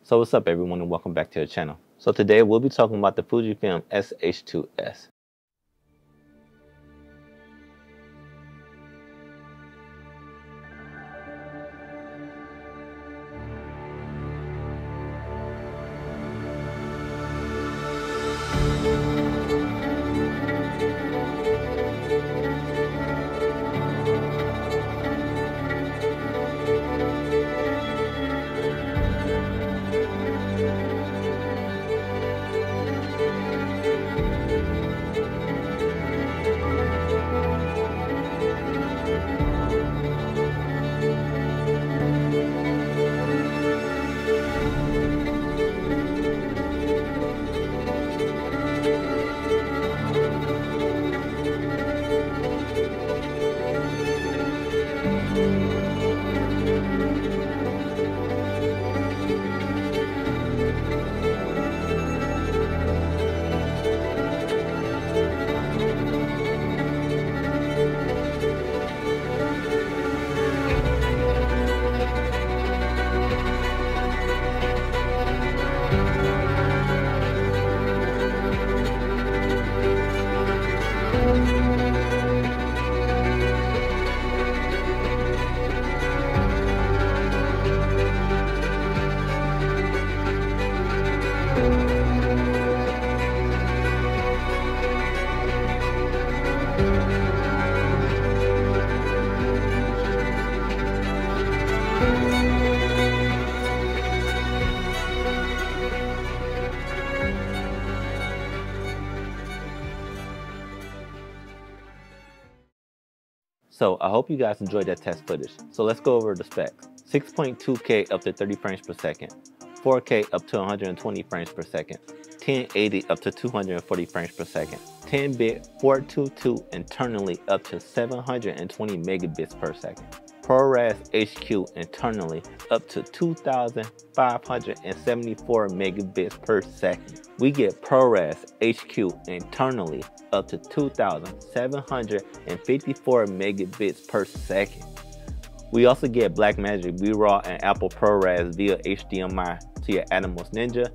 So what's up everyone, and welcome back to the channel. So today we'll be talking about the Fujifilm X-H2S. So I hope you guys enjoyed that test footage. So let's go over the specs. 6.2K up to 30 frames per second, 4K up to 120 frames per second, 1080 up to 240 frames per second, 10-bit 422 internally up to 720 megabits per second, ProRes HQ internally up to 2,574 megabits per second. We get ProRes HQ internally up to 2,754 megabits per second. We also get Blackmagic V-Raw and Apple Proress via HDMI to your Atomos Ninja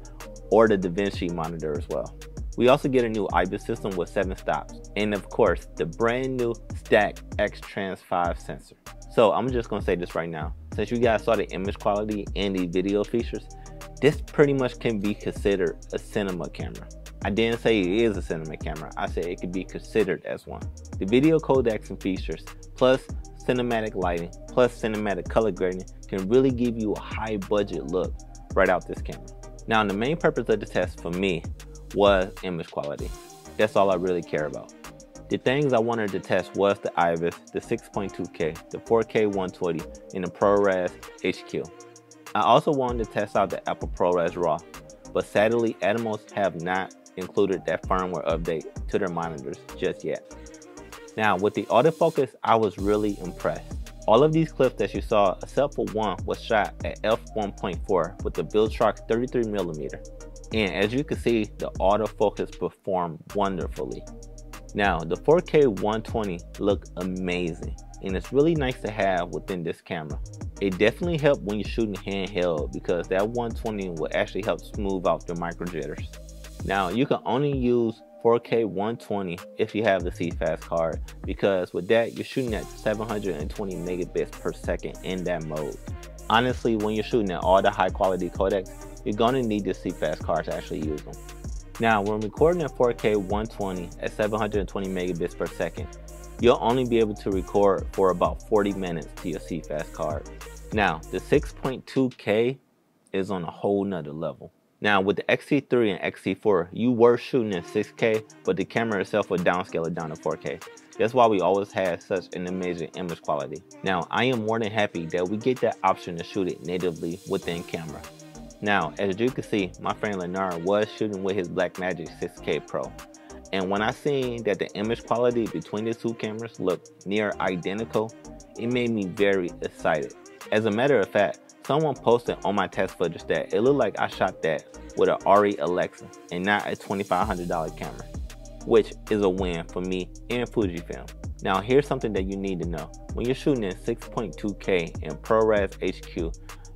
or the DaVinci monitor as well. We also get a new Ibis system with 7 stops, and of course the brand new Stack X Trans 5 sensor. So I'm just gonna say this right now, since you guys saw the image quality and the video features, this pretty much can be considered a cinema camera. I didn't say it is a cinema camera, I said it could be considered as one. The video codecs and features, plus cinematic lighting, plus cinematic color grading can really give you a high budget look right out this camera. Now the main purpose of the test for me was image quality. That's all I really care about. The things I wanted to test was the Ibis, the 6.2K, the 4K 120, and the ProRes HQ. I also wanted to test out the Apple Proress Raw, but sadly Atomos have not included that firmware update to their monitors just yet. Now with the autofocus, I was really impressed. All of these clips that you saw, except for one, was shot at f1.4 with the Viltrox 33mm. And as you can see, the autofocus performed wonderfully. Now the 4K 120 looked amazing, and it's really nice to have within this camera. It definitely helped when you're shooting handheld because that 120 will actually help smooth out your micro jitters. Now you can only use 4K 120 if you have the CFast card, because with that you're shooting at 720 megabits per second in that mode. Honestly, when you're shooting at all the high quality codecs, you're gonna need the CFast card to actually use them. Now when recording at 4K 120 at 720 megabits per second, you'll only be able to record for about 40 minutes to your CFast card. Now the 6.2K is on a whole nother level. Now with the XT3 and XT4, you were shooting in 6K, but the camera itself would downscale it down to 4K. That's why we always had such an amazing image quality. Now I am more than happy that we get that option to shoot it natively within camera. Now as you can see, my friend Leonard was shooting with his Blackmagic 6K Pro. And when I seen that the image quality between the two cameras looked near identical, it made me very excited. As a matter of fact, someone posted on my test footage that it looked like I shot that with an RE Alexa and not a $2,500 camera, which is a win for me and Fujifilm. Now here's something that you need to know. When you're shooting in 6.2K in ProRes HQ,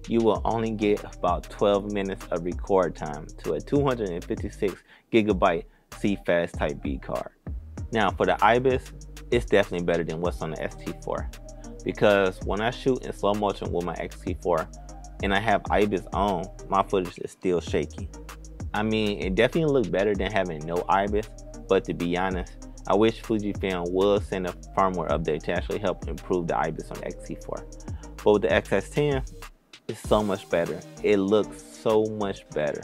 you will only get about 12 minutes of record time to a 256 gigabyte CFast Type B card. Now for the Ibis, it's definitely better than what's on the X-T4, because when I shoot in slow motion with my X-T4 and I have Ibis on, my footage is still shaky. I mean, it definitely looks better than having no Ibis, but to be honest, I wish Fujifilm would send a firmware update to actually help improve the Ibis on the X-T4. But with the X-H2S, it's so much better. It looks so much better.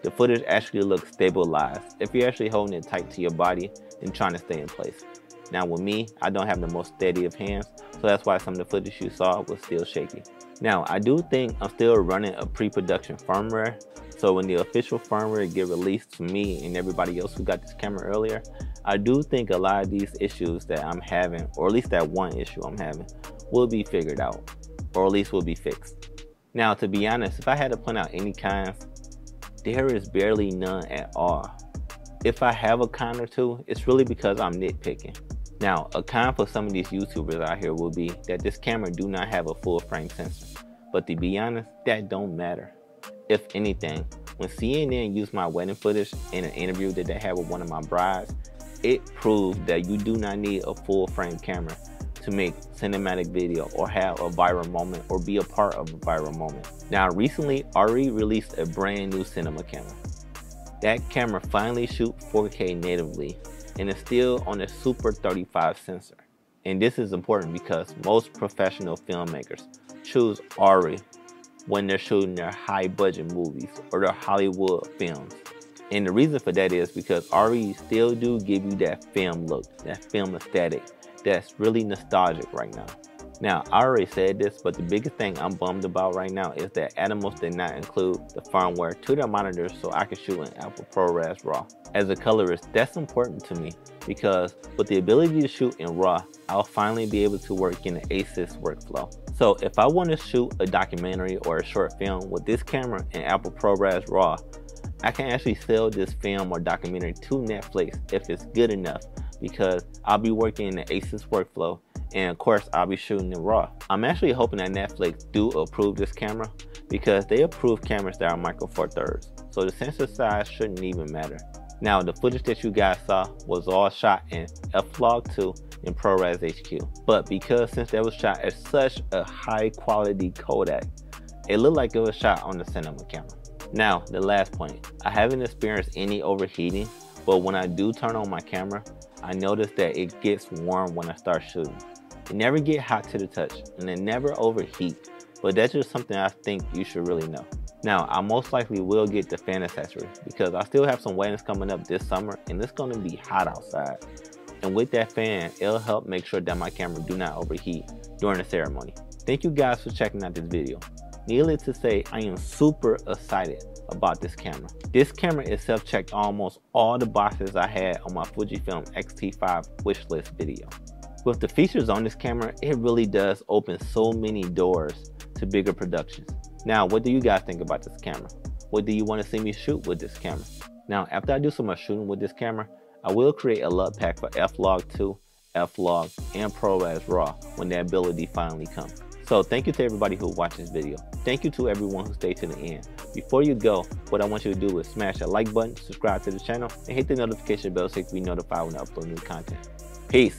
The footage actually looks stabilized if you're actually holding it tight to your body and trying to stay in place. Now with me, I don't have the most steady of hands, so that's why some of the footage you saw was still shaky. Now I do think I'm still running a pre-production firmware, so when the official firmware get released to me and everybody else who got this camera earlier, I do think a lot of these issues that I'm having, or at least that one issue I'm having, will be figured out, or at least will be fixed. Now to be honest, if I had to point out any cons, there is barely none at all. If I have a con or two, it's really because I'm nitpicking. Now, a con for some of these YouTubers out here will be that this camera do not have a full frame sensor. But to be honest, that don't matter. If anything, when CNN used my wedding footage in an interview that they had with one of my brides, it proved that you do not need a full frame camera to make cinematic video or have a viral moment or be a part of a viral moment. Now recently, Ari released a brand new cinema camera. That camera finally shoots 4K natively and is still on a Super 35 sensor. And this is important because most professional filmmakers choose Ari when they're shooting their high budget movies or their Hollywood films. And the reason for that is because Ari still do give you that film look, that film aesthetic that's really nostalgic right now. Now, I already said this, but the biggest thing I'm bummed about right now is that Atomos did not include the firmware to their monitors so I can shoot in Apple Proress Raw. As a colorist, that's important to me because with the ability to shoot in RAW, I'll finally be able to work in the ASIS workflow. So if I want to shoot a documentary or a short film with this camera in Apple Proress Raw, I can actually sell this film or documentary to Netflix if it's good enough, because I'll be working in the ASIS workflow, and of course I'll be shooting in RAW. I'm actually hoping that Netflix do approve this camera because they approve cameras that are micro four thirds, so the sensor size shouldn't even matter. Now the footage that you guys saw was all shot in F-Log2 in ProRes HQ, but because since that was shot at such a high quality codec, it looked like it was shot on the cinema camera. Now the last point, I haven't experienced any overheating, but when I do turn on my camera, I notice that it gets warm when I start shooting. It never get hot to the touch and it never overheat, but that's just something I think you should really know. Now I most likely will get the fan accessory because I still have some weddings coming up this summer and it's going to be hot outside. And with that fan, it'll help make sure that my camera do not overheat during the ceremony. Thank you guys for checking out this video. Needless to say, I am super excited about this camera. This camera itself checked almost all the boxes I had on my Fujifilm X-T5 wishlist video. With the features on this camera, it really does open so many doors to bigger productions. Now, what do you guys think about this camera? What do you want to see me shoot with this camera? Now, after I do some more shooting with this camera, I will create a LUT pack for F-Log2, F-Log, and ProRes Raw when that ability finally comes. So thank you to everybody who watched this video. Thank you to everyone who stayed to the end. Before you go, what I want you to do is smash that like button, subscribe to the channel, and hit the notification bell so you can be notified when I upload new content. Peace.